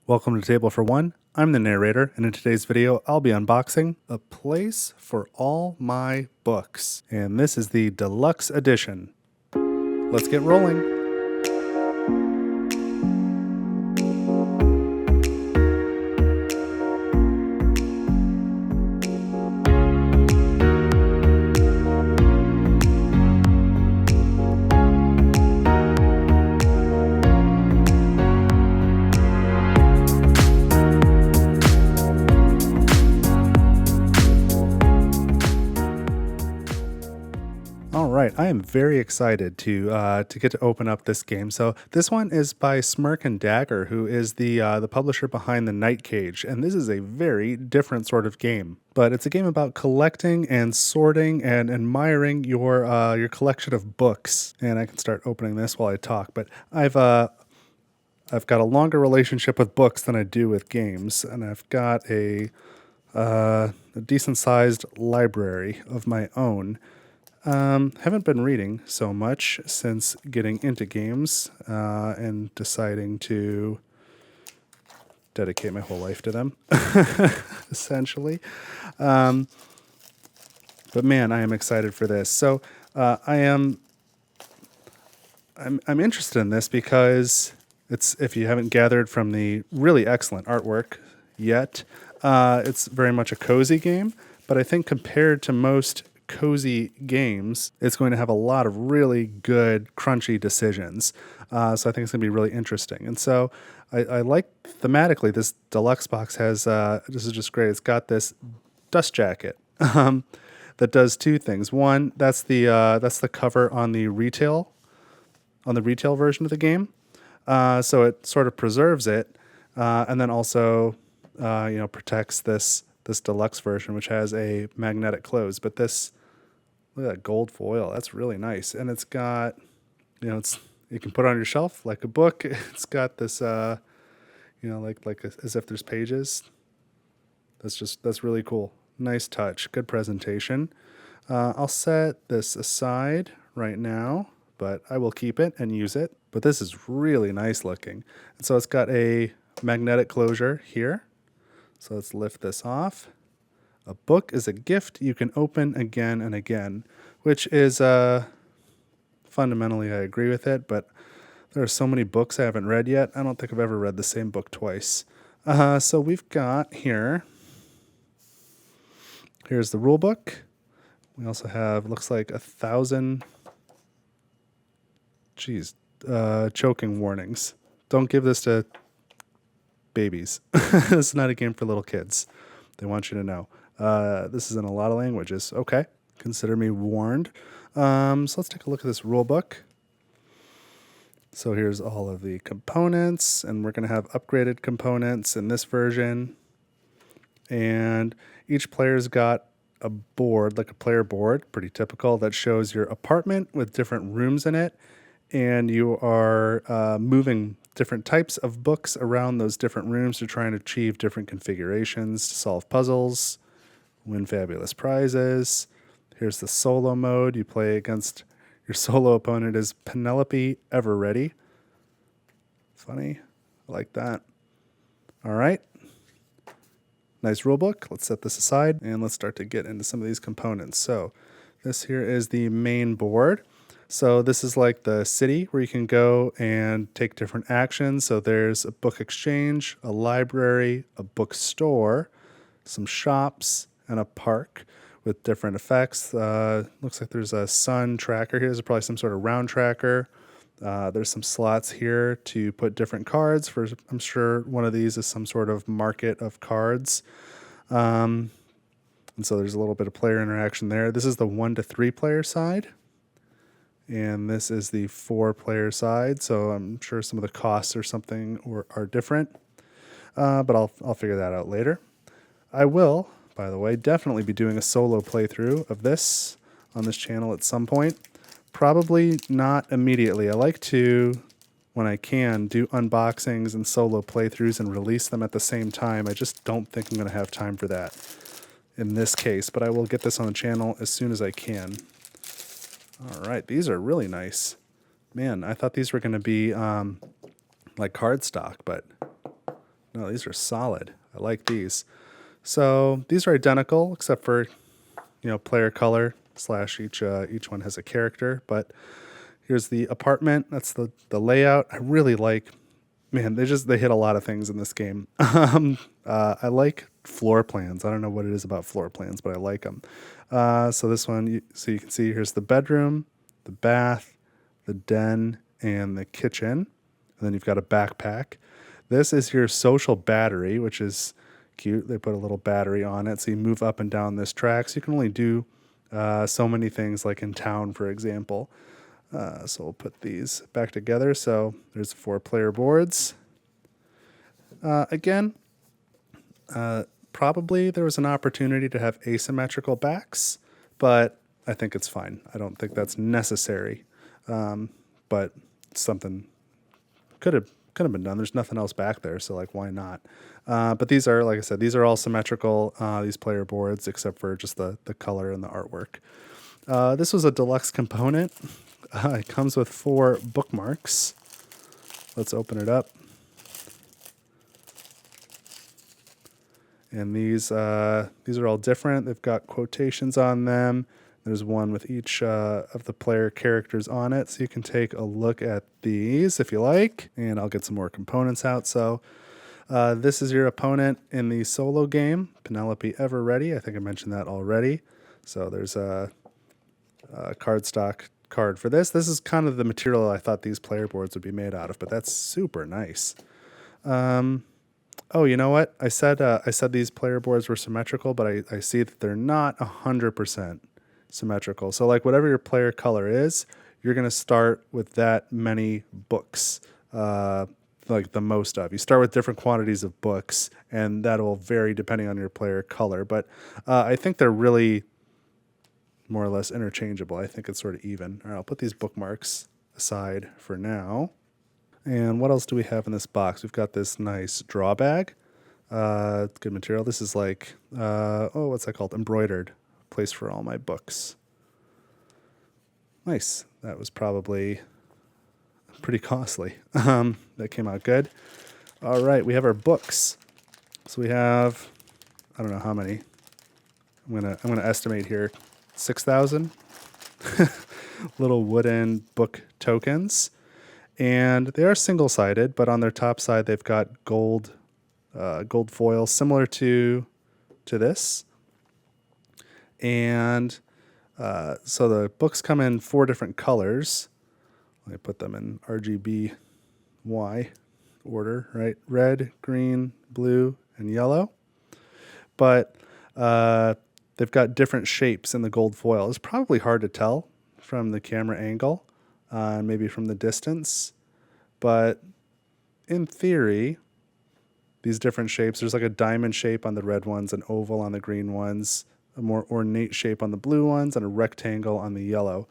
Welcome to Table for One. I'm the narrator, and in today's video, I'll be unboxing A Place for All My Books. And this is the Deluxe Edition. Let's get rolling. All right, I am very excited to get to open up this game. So this one is by Smirk and Dagger, who is the publisher behind the Night Cage, and this is a very different sort of game. But it's a game about collecting and sorting and admiring your collection of books. And I can start opening this while I talk. But I've got a longer relationship with books than I do with games, and I've got a decent-sized library of my own. Haven't been reading so much since getting into games and deciding to dedicate my whole life to them, essentially. But man, I am excited for this. So I'm interested in this because it's, if you haven't gathered from the really excellent artwork yet, it's very much a cozy game. But I think compared to most cozy games, it's going to have a lot of really good, crunchy decisions. So I think it's going to be really interesting. And so I like thematically, this deluxe box has, this is just great. It's got this dust jacket that does two things. One, that's the cover on the retail version of the game. So it sort of preserves it, and then also, protects this deluxe version, which has a magnetic close. But this, look at that gold foil. That's really nice. And it's got, you can put it on your shelf like a book. It's got this, as if there's pages. That's really cool. Nice touch. Good presentation. I'll set this aside right now, but I will keep it and use it. But this is really nice looking. And so it's got a magnetic closure here. So let's lift this off. A book is a gift you can open again and again, which is fundamentally I agree with it, but there are so many books I haven't read yet. I don't think I've ever read the same book twice. So we've got here's the rule book. We also have, looks like 1,000, choking warnings. Don't give this to babies. This is not a game for little kids. They want you to know. This is in a lot of languages. Okay, consider me warned. So let's take a look at this rule book. So here's all of the components, and we're going to have upgraded components in this version. And each player's got a board, like a player board, pretty typical, that shows your apartment with different rooms in it. And you are moving different types of books around those different rooms to try and achieve different configurations, to solve puzzles, win fabulous prizes. Here's the solo mode. You play against your solo opponent is Penelope Everready. Funny. I like that. All right. Nice rule book. Let's set this aside and let's start to get into some of these components. So this here is the main board. So this is like the city where you can go and take different actions. So there's a book exchange, a library, a bookstore, some shops, and a park with different effects. Looks like there's a sun tracker here. There's probably some sort of round tracker. There's some slots here to put different cards. I'm sure one of these is some sort of market of cards. And so there's a little bit of player interaction there. This is the 1 to 3 player side. And this is the 4-player side, so I'm sure some of the costs or something are different, but I'll figure that out later. I will, by the way, definitely be doing a solo playthrough of this on this channel at some point. Probably not immediately. I like to, when I can, do unboxings and solo playthroughs and release them at the same time. I just don't think I'm going to have time for that in this case, but I will get this on the channel as soon as I can. All right, these are really nice. Man, I thought these were going to be like cardstock, but No, these are solid. I like these. So these are identical except for, player color / each one has a character. But here's the apartment. That's the layout. I really like. Man, they hit a lot of things in this game. I like floor plans. I don't know what it is about floor plans, but I like them. So this one, so you can see here's the bedroom, the bath, the den, and the kitchen. And then you've got a backpack. This is your social battery, which is cute. They put a little battery on it, so you move up and down this track. So you can only do so many things, like in town, for example. So we'll put these back together. So there's 4 player boards. Again, probably there was an opportunity to have asymmetrical backs, but I think it's fine. I don't think that's necessary, but something could have been done. There's nothing else back there, so like, why not? But these are, like I said, these are all symmetrical, these player boards, except for just the color and the artwork. This was a deluxe component. It comes with 4 bookmarks. Let's open it up. And these are all different. They've got quotations on them. There's one with each of the player characters on it. So you can take a look at these if you like. And I'll get some more components out. So this is your opponent in the solo game, Penelope Everready. I think I mentioned that already. So there's a cardstock card for this. This is kind of the material I thought these player boards would be made out of, but that's super nice. Oh, you know what? I said these player boards were symmetrical, but I see that they're not 100% symmetrical. So like whatever your player color is, you're going to start with that many books, like the most of. You start with different quantities of books, and that will vary depending on your player color. But I think they're really more or less interchangeable. I think it's sort of even. All right, I'll put these bookmarks aside for now. And what else do we have in this box? We've got this nice draw bag. Good material. This is like, what's that called? Embroidered. Place for all my books. Nice. That was probably pretty costly. That came out good. All right, we have our books. So we have, I don't know how many. I'm gonna estimate here. 6,000 little wooden book tokens, and they are single-sided, but on their top side they've got gold foil similar to this. And so the books come in 4 different colors. Let me put them in RGBY order, right? Red, green, blue, and yellow. But they've got different shapes in the gold foil. It's probably hard to tell from the camera angle, maybe from the distance. But in theory, these different shapes, there's like a diamond shape on the red ones, an oval on the green ones, a more ornate shape on the blue ones, and a rectangle on the yellow.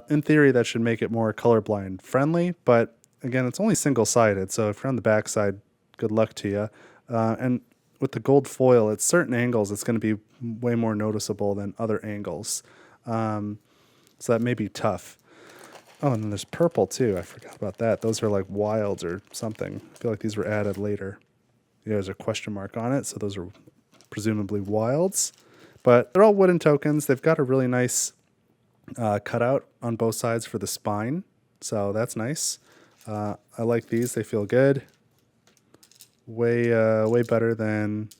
In theory, that should make it more colorblind friendly, but again, it's only single-sided, so if you're on the back side, good luck to you. And with the gold foil, at certain angles, it's going to be way more noticeable than other angles. So that may be tough. Oh, and then there's purple too. I forgot about that. Those are like wilds or something. I feel like these were added later. Yeah, there's a question mark on it, so those are presumably wilds. But they're all wooden tokens. They've got a really nice cutout on both sides for the spine, so that's nice. I like these. They feel good. Way better than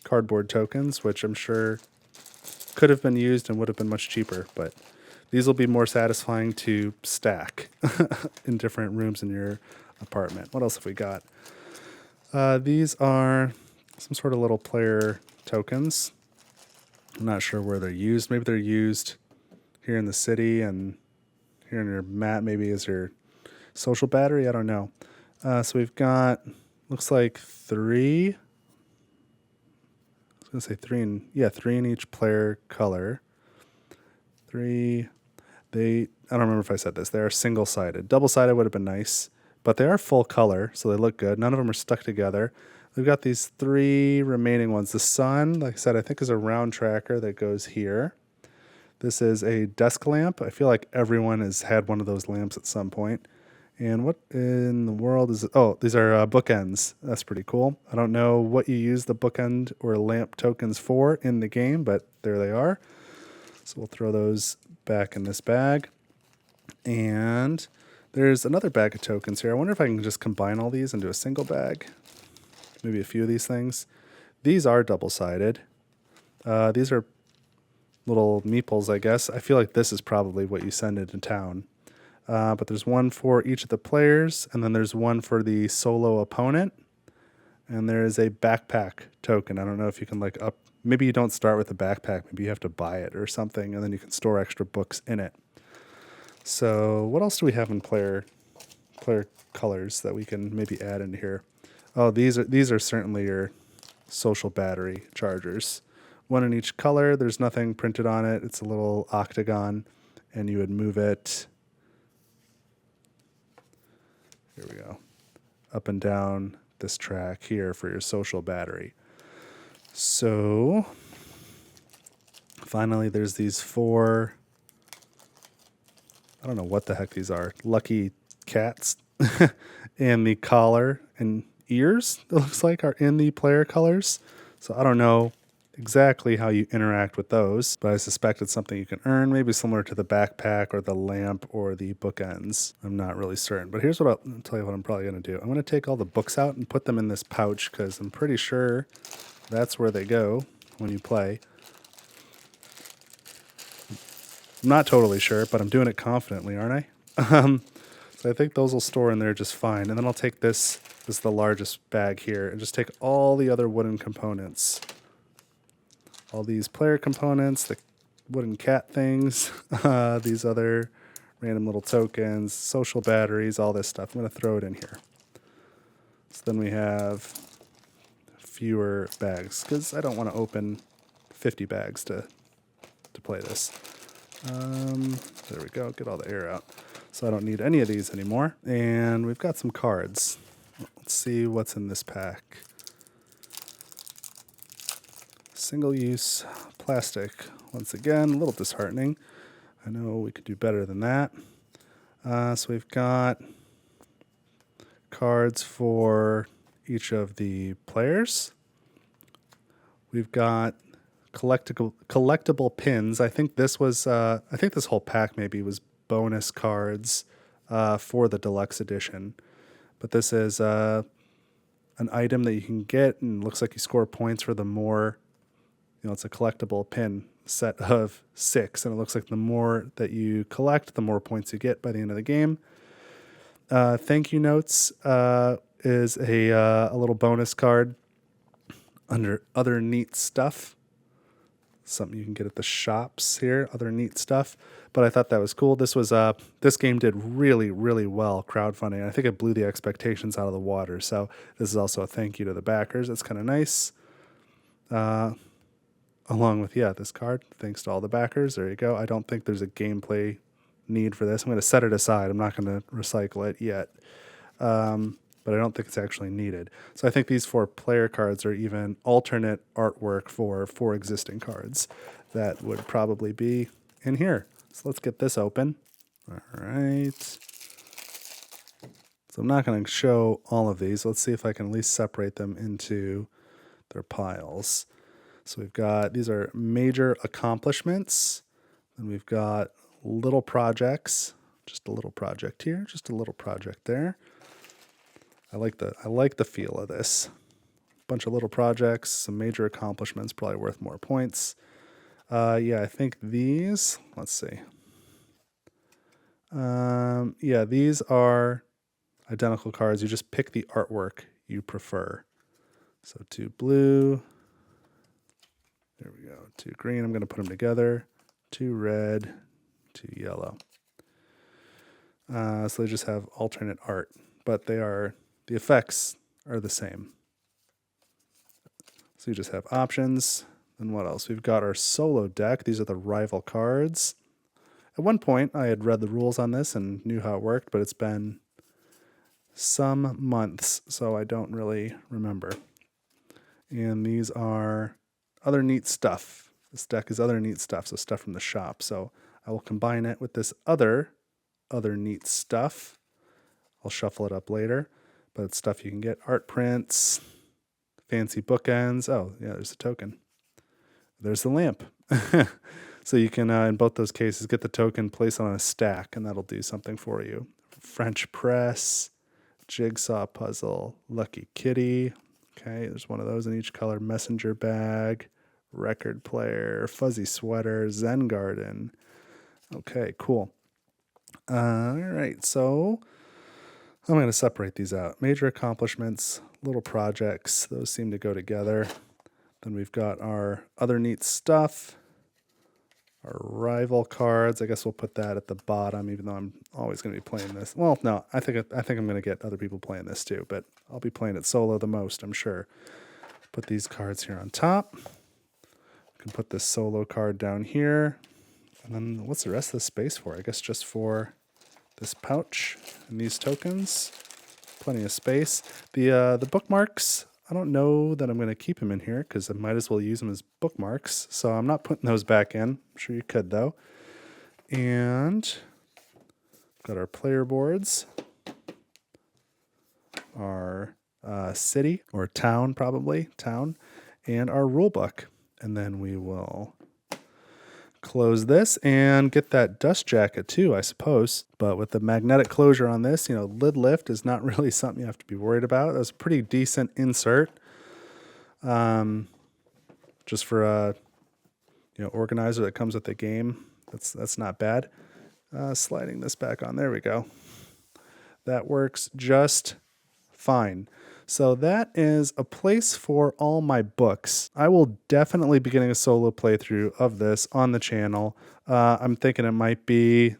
cardboard tokens, which I'm sure could have been used and would have been much cheaper, but these will be more satisfying to stack in different rooms in your apartment. What else have we got? These are some sort of little player tokens. I'm not sure where they're used. Maybe they're used here in the city and here in your mat, maybe as your social battery. I don't know. So we've got, looks like 3. I was going to say 3 in each player color. 3. I don't remember if I said this. They are single-sided. Double-sided would have been nice, but they are full color, so they look good. None of them are stuck together. We've got these 3 remaining ones. The sun, like I said, I think is a round tracker that goes here. This is a desk lamp. I feel like everyone has had one of those lamps at some point. And what in the world is it? Oh, these are bookends. That's pretty cool. I don't know what you use the bookend or lamp tokens for in the game, but there they are. So we'll throw those back in this bag. And there's another bag of tokens here. I wonder if I can just combine all these into a single bag. Maybe a few of these things. These are double-sided. These are little meeples, I guess. I feel like this is probably what you send into town. But there's one for each of the players, and then there's one for the solo opponent. And there is a backpack token. I don't know if you can like up. Maybe you don't start with a backpack. Maybe you have to buy it or something, and then you can store extra books in it. So what else do we have in player colors that we can maybe add into here? Oh, these are certainly your social battery chargers. One in each color. There's nothing printed on it. It's a little octagon, and you would move it. Here we go. Up and down this track here for your social battery. So finally, there's these 4, I don't know what the heck these are, lucky cats. And the collar and ears, it looks like, are in the player colors. So I don't know exactly how you interact with those, but I suspect it's something you can earn, maybe similar to the backpack or the lamp or the bookends. I'm not really certain, but here's what I'll tell you what I'm probably going to do. I'm going to take all the books out and put them in this pouch because I'm pretty sure that's where they go when you play. I'm not totally sure, but I'm doing it confidently, aren't I? So I think those will store in there just fine. And then I'll take this is the largest bag here, and just take all the other wooden components. All these player components, the wooden cat things, these other random little tokens, social batteries, all this stuff. I'm going to throw it in here. So then we have fewer bags, because I don't want to open 50 bags to play this. There we go. Get all the air out. So I don't need any of these anymore. And we've got some cards. Let's see what's in this pack. Single-use plastic. Once again, a little disheartening. I know we could do better than that. So we've got cards for each of the players. We've got collectible pins. I think this was. I think this whole pack maybe was bonus cards for the deluxe edition. But this is an item that you can get, and it looks like you score points for the more. It's a collectible pin set of 6, and it looks like the more that you collect, the more points you get by the end of the game. Thank you notes is a little bonus card under other neat stuff. Something you can get at the shops here, other neat stuff. But I thought that was cool. This game did really, really well crowdfunding. I think it blew the expectations out of the water. So this is also a thank you to the backers. That's kind of nice. Along with, this card. Thanks to all the backers. There you go. I don't think there's a gameplay need for this. I'm going to set it aside. I'm not going to recycle it yet. But I don't think it's actually needed. So I think these 4 player cards are even alternate artwork for 4 existing cards that would probably be in here. So let's get this open. All right. So I'm not going to show all of these. Let's see if I can at least separate them into their piles. So we've got, these are major accomplishments. Then we've got little projects. Just a little project here, just a little project there. I like the feel of this. Bunch of little projects, some major accomplishments, probably worth more points. I think these, let's see. These are identical cards. You just pick the artwork you prefer. So 2 blue. There we go. 2 green. I'm going to put them together. 2 red, 2 yellow. So they just have alternate art, but the effects are the same. So you just have options. And what else? We've got our solo deck. These are the rival cards. At one point, I had read the rules on this and knew how it worked, but it's been some months, so I don't really remember. And these are other neat stuff. This deck is other neat stuff, so stuff from the shop. So I will combine it with this other neat stuff. I'll shuffle it up later, but it's stuff you can get. Art prints, fancy bookends. Oh, yeah, there's a token. There's the lamp. So you can, in both those cases, get the token, place it on a stack, and that'll do something for you. French press, jigsaw puzzle, lucky kitty. Okay, there's one of those in each color. Messenger bag, record player, fuzzy sweater, Zen garden. Okay, cool. All right, so I'm going to separate these out. Major accomplishments, little projects, those seem to go together. Then we've got our other neat stuff, our rival cards. I guess we'll put that at the bottom, even though I'm always going to be playing this. Well, no, I think I'm going to get other people playing this too, but I'll be playing it solo the most, I'm sure. Put these cards here on top. We can put this solo card down here. And then what's the rest of the space for? I guess just for this pouch and these tokens. Plenty of space. The bookmarks, I don't know that I'm going to keep them in here because I might as well use them as bookmarks. So I'm not putting those back in. I'm sure you could though. And got our player boards, our city or town, probably town, and our rulebook. And then we will close this and get that dust jacket too, I suppose. But with the magnetic closure on this, lid lift is not really something you have to be worried about. That's a pretty decent insert. Just for a organizer that comes with the game. That's not bad. Sliding this back on. There we go. That works just fine. So that is a place for all my books. I will definitely be getting a solo playthrough of this on the channel. I'm thinking it might be,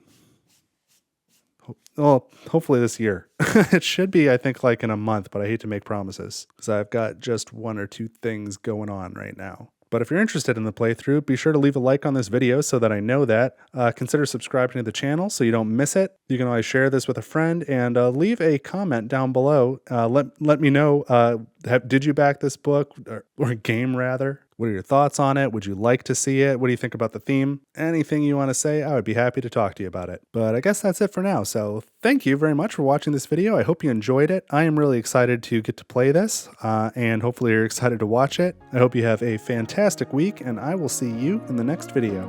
hopefully this year. It should be, I think, like in a month, but I hate to make promises because I've got just one or two things going on right now. But if you're interested in the playthrough, be sure to leave a like on this video so that I know that. Consider subscribing to the channel so you don't miss it. You can always share this with a friend and leave a comment down below. Let me know, did you back this book or game rather? What are your thoughts on it? Would you like to see it? What do you think about the theme? Anything you want to say, I would be happy to talk to you about it. But I guess that's it for now. So thank you very much for watching this video. I hope you enjoyed it. I am really excited to get to play this, and hopefully you're excited to watch it. I hope you have a fantastic week, and I will see you in the next video.